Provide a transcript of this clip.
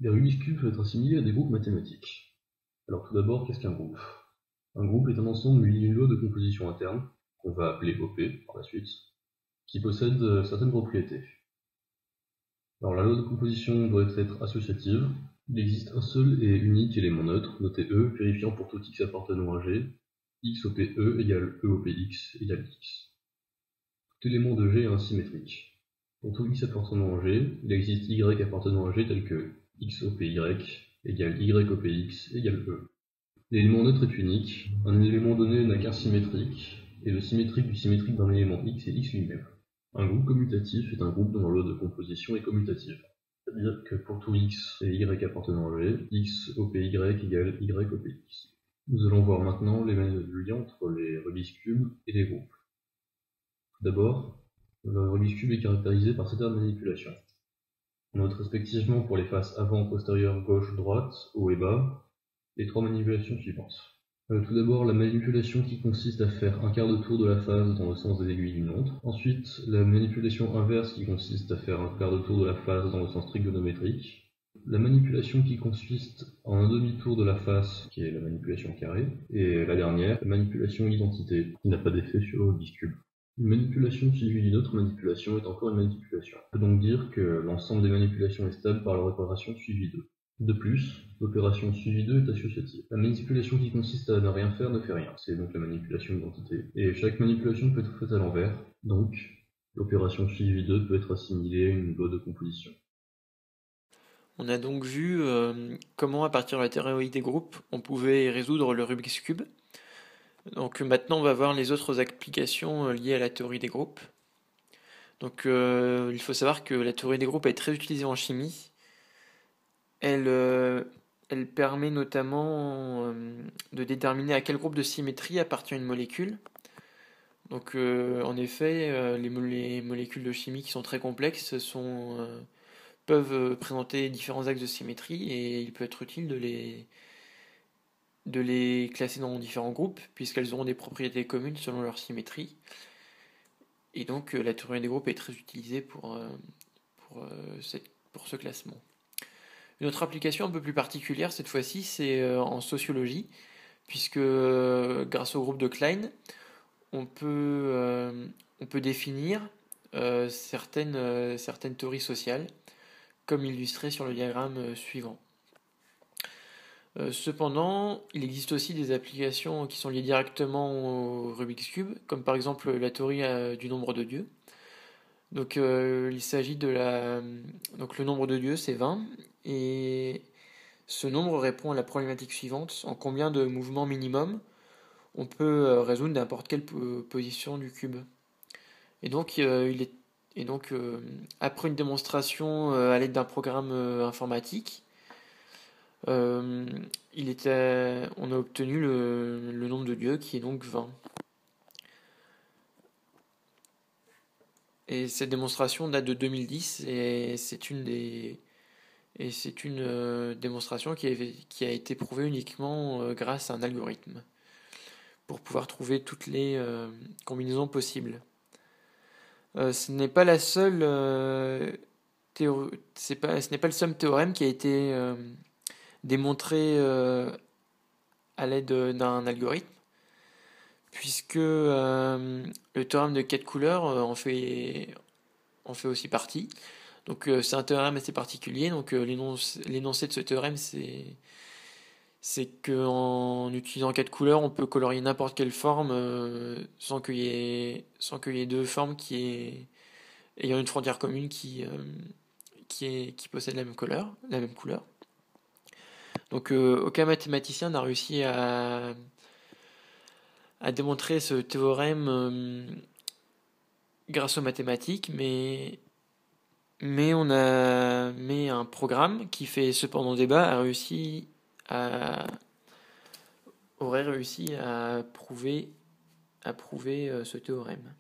Les Rubik's Cube peuvent être assimilés à des groupes mathématiques. Alors tout d'abord, qu'est-ce qu'un groupe? Un groupe est un ensemble muni d'une loi de composition interne, qu'on va appeler OP par la suite, qui possède certaines propriétés. Alors la loi de composition doit être associative. Il existe un seul et unique élément neutre, noté E, vérifiant pour tout x appartenant à G, x OP E égale E OP x égale x. Tout élément de G est ainsi métrique. Pour tout x appartenant à G, il existe y appartenant à G tel que x OP y égale y OP x égale E. L'élément neutre est unique, un élément donné n'a qu'un symétrique, et le symétrique du symétrique d'un élément x est x lui-même. Un groupe commutatif est un groupe dont la loi de composition est commutative. C'est-à-dire que pour tout x et y appartenant à G, x OP y égale y OP x. Nous allons voir maintenant les liens entre les Rubik's Cube et les groupes. Tout d'abord, le Rubik's Cube est caractérisé par 7 étapes de manipulation. On note respectivement pour les faces avant, postérieure, gauche, droite, haut et bas, les 3 manipulations suivantes. Tout d'abord, la manipulation qui consiste à faire un quart de tour de la phase dans le sens des aiguilles d'une montre. Ensuite, la manipulation inverse qui consiste à faire un quart de tour de la phase dans le sens trigonométrique. La manipulation qui consiste en un demi-tour de la face, qui est la manipulation carrée. Et la dernière, la manipulation identité, qui n'a pas d'effet sur le Rubik's Cube. Une manipulation suivie d'une autre manipulation est encore une manipulation. On peut donc dire que l'ensemble des manipulations est stable par leur opération suivie d'eux. De plus, l'opération suivie d'eux est associative. La manipulation qui consiste à ne rien faire ne fait rien, c'est donc la manipulation d'identité. Et chaque manipulation peut être faite à l'envers, donc l'opération suivie d'eux peut être assimilée à une loi de composition. On a donc vu comment, à partir de la théorie des groupes, on pouvait résoudre le Rubik's Cube. Donc maintenant, on va voir les autres applications liées à la théorie des groupes. Donc il faut savoir que la théorie des groupes est très utilisée en chimie. Elle permet notamment de déterminer à quel groupe de symétrie appartient une molécule. Donc en effet, les molécules de chimie qui sont très complexes peuvent présenter différents axes de symétrie et il peut être utile de les classer dans différents groupes puisqu'elles auront des propriétés communes selon leur symétrie. Et donc la théorie des groupes est très utilisée pour ce classement. Une autre application un peu plus particulière cette fois-ci, c'est en sociologie, puisque grâce au groupe de Klein, on peut définir certaines théories sociales, comme illustré sur le diagramme suivant. Cependant, il existe aussi des applications qui sont liées directement au Rubik's Cube, comme par exemple la théorie du nombre de Dieu. Donc il s'agit donc le nombre de Dieu, c'est 20, et ce nombre répond à la problématique suivante: en combien de mouvements minimum on peut résoudre n'importe quelle position du cube. Et donc, après une démonstration à l'aide d'un programme informatique, on a obtenu le nombre de Dieu qui est donc 20. Et cette démonstration date de 2010 et c'est une démonstration qui a été prouvée uniquement grâce à un algorithme pour pouvoir trouver toutes les combinaisons possibles. Ce n'est pas la seule ce n'est pas le seul théorème qui a été démontré à l'aide d'un algorithme, puisque le théorème de quatre couleurs en fait aussi partie. Donc c'est un théorème assez particulier. Donc l'énoncé de ce théorème, c'est qu'en utilisant quatre couleurs, on peut colorier n'importe quelle forme sans qu'il y ait deux formes ayant une frontière commune qui possède la même couleur. Donc aucun mathématicien n'a réussi à démontrer ce théorème grâce aux mathématiques, mais un programme qui fait cependant débat aurait réussi à prouver ce théorème.